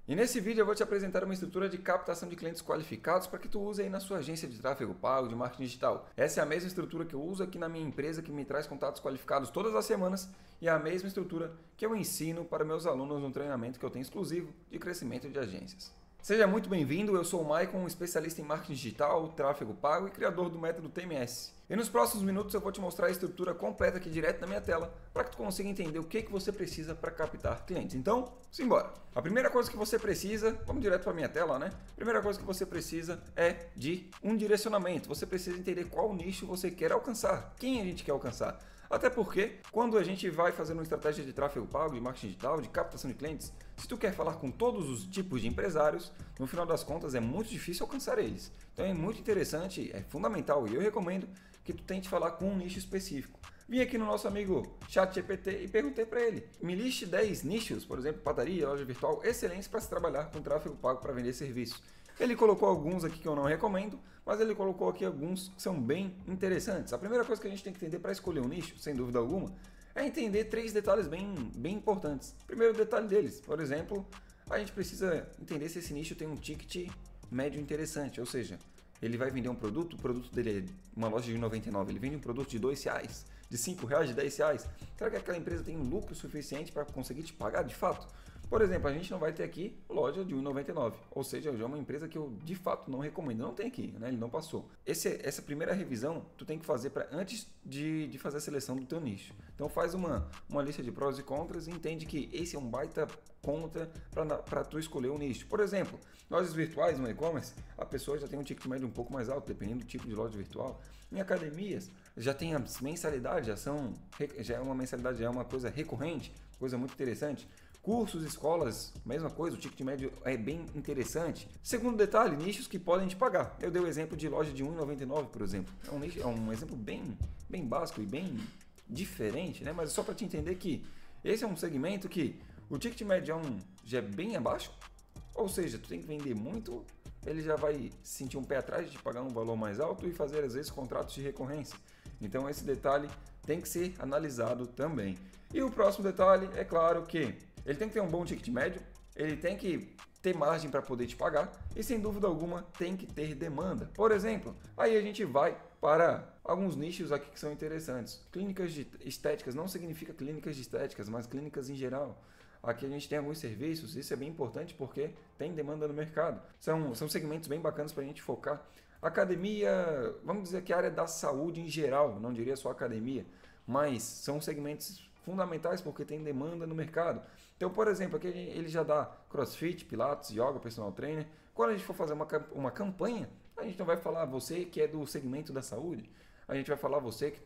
E nesse vídeo eu vou te apresentar uma estrutura de captação de clientes qualificados para que tu use aí na sua agência de tráfego pago, de marketing digital. Essa é a mesma estrutura que eu uso aqui na minha empresa, que me traz contatos qualificados todas as semanas, e é a mesma estrutura que eu ensino para meus alunos no treinamento que eu tenho exclusivo de crescimento de agências. Seja muito bem-vindo, eu sou o Maicon, um especialista em marketing digital, tráfego pago e criador do método TMS. E nos próximos minutos eu vou te mostrar a estrutura completa aqui direto na minha tela para que tu consiga entender o que você precisa para captar clientes. Então, simbora! A primeira coisa que você precisa, vamos direto para a minha tela, né? A primeira coisa que você precisa é de um direcionamento. Você precisa entender qual nicho você quer alcançar, quem a gente quer alcançar. Até porque, quando a gente vai fazer uma estratégia de tráfego pago, de marketing digital, de captação de clientes, se tu quer falar com todos os tipos de empresários, no final das contas é muito difícil alcançar eles. Então é muito interessante, é fundamental e eu recomendo que tu tente falar com um nicho específico. Vim aqui no nosso amigo ChatGPT e perguntei para ele, me liste 10 nichos, por exemplo, padaria, loja virtual, excelentes para se trabalhar com tráfego pago para vender serviços. Ele colocou alguns aqui que eu não recomendo, mas ele colocou aqui alguns que são bem interessantes. A primeira coisa que a gente tem que entender para escolher um nicho, sem dúvida alguma, é entender 3 detalhes bem importantes. Primeiro detalhe deles, por exemplo, a gente precisa entender se esse nicho tem um ticket médio interessante, ou seja, ele vai vender um produto, o produto dele é uma loja de R$1,99, ele vende um produto de R$2, de R$5, de R$10. Será que aquela empresa tem um lucro suficiente para conseguir te pagar de fato? Por exemplo, a gente não vai ter aqui loja de R$1,99, ou seja, já é uma empresa que eu de fato não recomendo, não tem aqui, né? Ele não passou. Essa primeira revisão tu tem que fazer antes de fazer a seleção do teu nicho. Então faz uma lista de prós e contras e entende que esse é um baita contra para tu escolher um nicho. Por exemplo, lojas virtuais no e-commerce, a pessoa já tem um ticket médio um pouco mais alto, dependendo do tipo de loja virtual. Em academias, já tem as mensalidades, já é uma mensalidade, já é uma coisa recorrente, coisa muito interessante. Cursos, escolas, mesma coisa, o ticket médio é bem interessante. Segundo detalhe, nichos que podem te pagar. Eu dei o exemplo de loja de R$1,99, por exemplo. É um exemplo bem básico e bem diferente, né? Mas só para te entender que esse é um segmento que o ticket médio já é bem abaixo, ou seja, tu tem que vender muito, ele já vai sentir um pé atrás de pagar um valor mais alto e fazer às vezes contratos de recorrência. Então esse detalhe tem que ser analisado também. E o próximo detalhe, é claro que ele tem que ter um bom ticket médio, ele tem que ter margem para poder te pagar e, sem dúvida alguma, tem que ter demanda. Por exemplo, aí a gente vai para alguns nichos aqui que são interessantes. Clínicas de estéticas não significa clínicas de estéticas, mas clínicas em geral. Aqui a gente tem alguns serviços, isso é bem importante porque tem demanda no mercado. São segmentos bem bacanas para a gente focar. Academia, vamos dizer que a área da saúde em geral, não diria só academia, mas são segmentos fundamentais porque tem demanda no mercado. Então, por exemplo, aqui ele já dá crossfit, pilates, yoga, personal trainer. Quando a gente for fazer uma campanha, a gente não vai falar você que é do segmento da saúde, a gente vai falar você que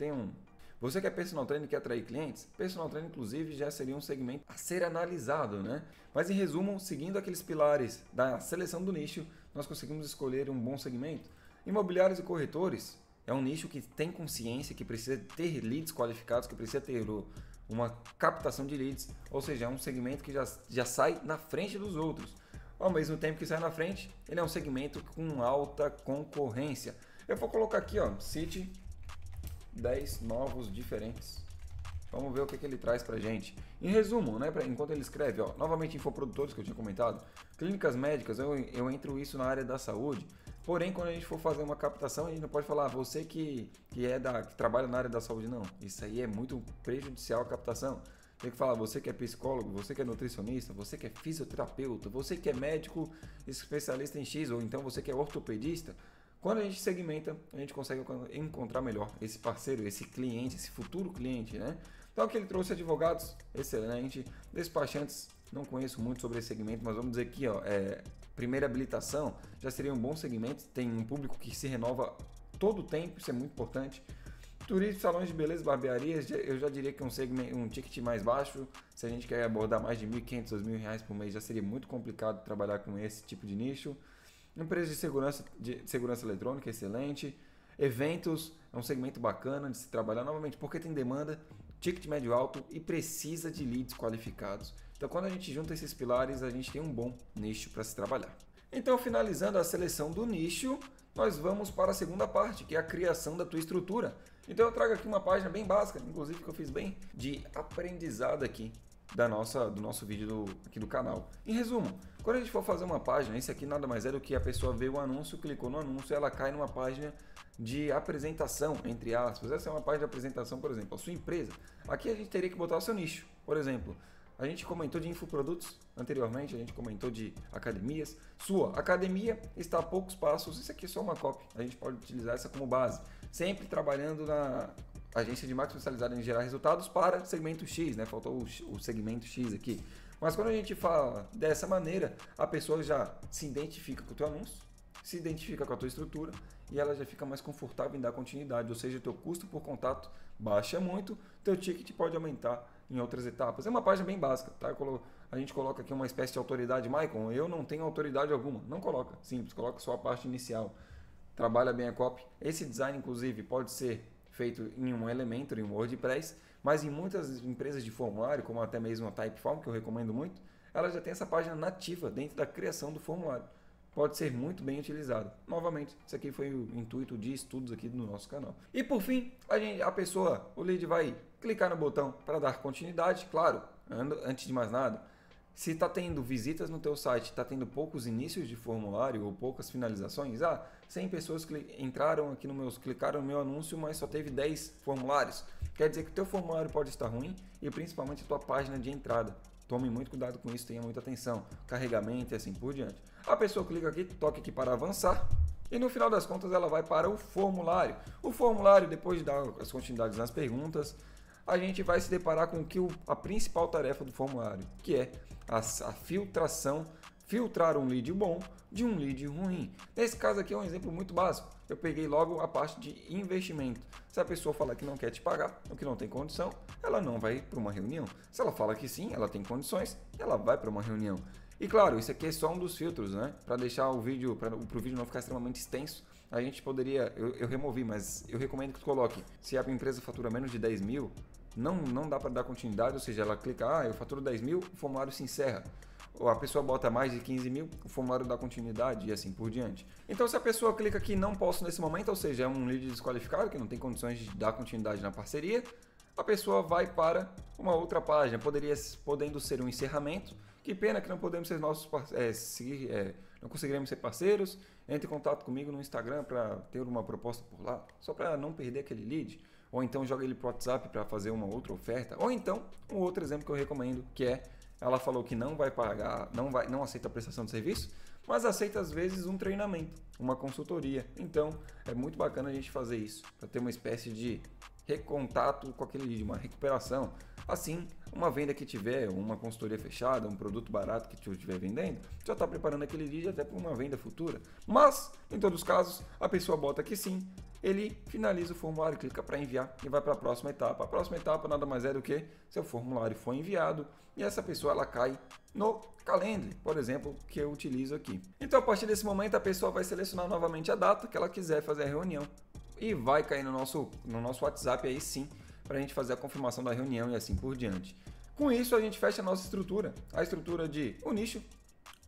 você que é personal trainer e quer atrair clientes. Personal trainer, inclusive, já seria um segmento a ser analisado, né? Mas, em resumo, seguindo aqueles pilares da seleção do nicho, nós conseguimos escolher um bom segmento. Imobiliários e corretores é um nicho que tem consciência, que precisa ter leads qualificados, que precisa ter uma captação de leads, ou seja, é um segmento que já sai na frente dos outros. Ao mesmo tempo que sai na frente, ele é um segmento com alta concorrência. Eu vou colocar aqui, ó, cite 10 novos diferentes. Vamos ver o que ele traz pra gente. Em resumo, né, enquanto ele escreve, ó, novamente infoprodutores que eu tinha comentado, clínicas médicas, eu entro isso na área da saúde. Porém, quando a gente for fazer uma captação, a gente não pode falar você que trabalha na área da saúde, não. Isso aí é muito prejudicial à captação. Tem que falar você que é psicólogo, você que é nutricionista, você que é fisioterapeuta, você que é médico especialista em X, ou então você que é ortopedista. Quando a gente segmenta, a gente consegue encontrar melhor esse parceiro, esse cliente, esse futuro cliente, né? Então aqui ele trouxe advogados, excelente, despachantes, não conheço muito sobre esse segmento, mas vamos dizer aqui, ó, primeira habilitação já seria um bom segmento, tem um público que se renova todo o tempo, isso é muito importante. Turismo, salões de beleza, barbearias, eu já diria que um ticket mais baixo, se a gente quer abordar mais de R$1.500, R$2.000 por mês, já seria muito complicado trabalhar com esse tipo de nicho. Empresas de segurança eletrônica, excelente. Eventos, é um segmento bacana de se trabalhar novamente, porque tem demanda, ticket médio alto e precisa de leads qualificados. Então, quando a gente junta esses pilares, a gente tem um bom nicho para se trabalhar. Então, finalizando a seleção do nicho, nós vamos para a segunda parte, que é a criação da tua estrutura. Então, eu trago aqui uma página bem básica, inclusive que eu fiz bem de aprendizado aqui. do nosso vídeo aqui do canal. Em resumo, quando a gente for fazer uma página, esse aqui nada mais é do que a pessoa vê o anúncio, clicou no anúncio e ela cai numa página de apresentação, entre aspas. Essa é uma página de apresentação, por exemplo, a sua empresa. Aqui a gente teria que botar o seu nicho, por exemplo. A gente comentou de infoprodutos anteriormente, a gente comentou de academias. Sua academia está a poucos passos, isso aqui é só uma copy, a gente pode utilizar essa como base. Sempre trabalhando na agência de marketing especializada em gerar resultados para segmento X, né? Faltou o segmento X aqui. Mas quando a gente fala dessa maneira, a pessoa já se identifica com o teu anúncio, se identifica com a tua estrutura e ela já fica mais confortável em dar continuidade, ou seja, o teu custo por contato baixa muito, teu ticket pode aumentar em outras etapas. É uma página bem básica, tá? A gente coloca aqui uma espécie de autoridade. Maicon, eu não tenho autoridade alguma. Não coloca, simples, coloca só a parte inicial. Trabalha bem a copy. Esse design, inclusive, pode ser feito em um Elementor, em um WordPress, mas em muitas empresas de formulário, como até mesmo a Typeform, que eu recomendo muito, ela já tem essa página nativa dentro da criação do formulário. Pode ser muito bem utilizado. Novamente, isso aqui foi o intuito de estudos aqui do nosso canal. E por fim, o lead vai clicar no botão para dar continuidade. Claro, antes de mais nada, se está tendo visitas no teu site, está tendo poucos inícios de formulário ou poucas finalizações, 100 pessoas entraram aqui clicaram no meu anúncio, mas só teve 10 formulários. Quer dizer que o teu formulário pode estar ruim e principalmente a tua página de entrada. Tome muito cuidado com isso, tenha muita atenção, carregamento e assim por diante. A pessoa clica aqui, toca aqui para avançar e no final das contas ela vai para o formulário. O formulário, depois de dar as continuidades nas perguntas, a gente vai se deparar com a principal tarefa do formulário, que é a filtração, filtrar um lead bom de um lead ruim. Nesse caso aqui é um exemplo muito básico. Eu peguei logo a parte de investimento. Se a pessoa falar que não quer te pagar, ou que não tem condição, ela não vai para uma reunião. Se ela fala que sim, ela tem condições, ela vai para uma reunião. E claro, isso aqui é só um dos filtros, né? Para deixar o vídeo, para o vídeo não ficar extremamente extenso, a gente poderia, eu removi, mas eu recomendo que tu coloque, se a empresa fatura menos de 10 mil, não dá para dar continuidade, ou seja, ela clica, eu faturo 10 mil, o formulário se encerra. Ou a pessoa bota mais de 15 mil, o formulário dá continuidade e assim por diante. Então se a pessoa clica aqui não posso nesse momento, ou seja, é um lead desqualificado que não tem condições de dar continuidade na parceria, a pessoa vai para uma outra página, podendo ser um encerramento. Que pena que não podemos ser não conseguiremos ser parceiros. Entre em contato comigo no Instagram para ter uma proposta por lá, só para não perder aquele lead. Ou então joga ele para o WhatsApp para fazer uma outra oferta. Ou então, um outro exemplo que eu recomendo, que é, ela falou que não vai pagar, não aceita a prestação de serviço, mas aceita às vezes um treinamento, uma consultoria. Então, é muito bacana a gente fazer isso, para ter uma espécie de recontato com aquele lead, uma recuperação. Assim, uma venda que tiver, uma consultoria fechada, um produto barato que tu estiver vendendo, já está preparando aquele lead até para uma venda futura. Mas, em todos os casos, a pessoa bota que sim, ele finaliza o formulário, clica para enviar e vai para a próxima etapa. A próxima etapa nada mais é do que seu formulário foi enviado e essa pessoa ela cai no Calendly, por exemplo, que eu utilizo aqui. Então, a partir desse momento, a pessoa vai selecionar novamente a data que ela quiser fazer a reunião e vai cair no nosso WhatsApp aí sim, para a gente fazer a confirmação da reunião e assim por diante. Com isso, a gente fecha a nossa estrutura, a estrutura de o nicho,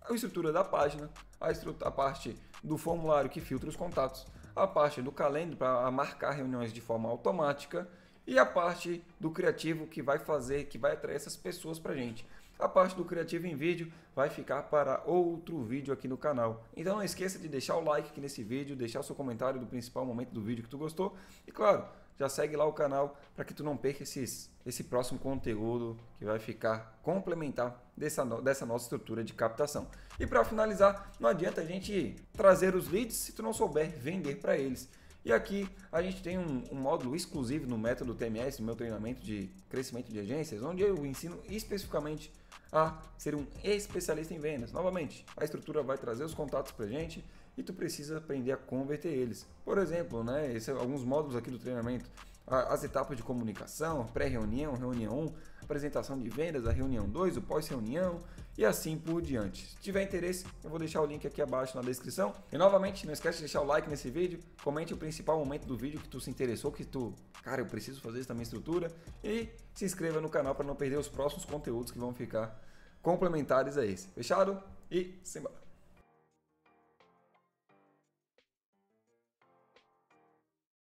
a estrutura da página, a parte do formulário que filtra os contatos, a parte do calendário para marcar reuniões de forma automática e a parte do criativo que vai atrair essas pessoas para a gente. A parte do criativo em vídeo vai ficar para outro vídeo aqui no canal. Então não esqueça de deixar o like aqui nesse vídeo, deixar o seu comentário do principal momento do vídeo que tu gostou. E claro, já segue lá o canal para que tu não perca esse próximo conteúdo que vai ficar complementar dessa nossa estrutura de captação. E para finalizar, não adianta a gente trazer os leads se tu não souber vender para eles. E aqui a gente tem um módulo exclusivo no método TMS, no meu treinamento de crescimento de agências, onde eu ensino especificamente a ser um especialista em vendas. Novamente, a estrutura vai trazer os contatos para a gente e tu precisa aprender a converter eles. Por exemplo, alguns módulos aqui do treinamento, as etapas de comunicação, pré-reunião, reunião 1, apresentação de vendas, a reunião 2, o pós-reunião e assim por diante. Se tiver interesse, eu vou deixar o link aqui abaixo na descrição. E novamente, não esquece de deixar o like nesse vídeo, comente o principal momento do vídeo que tu se interessou, eu preciso fazer isso na minha estrutura, e se inscreva no canal para não perder os próximos conteúdos que vão ficar complementares a esse. Fechado? E simbora!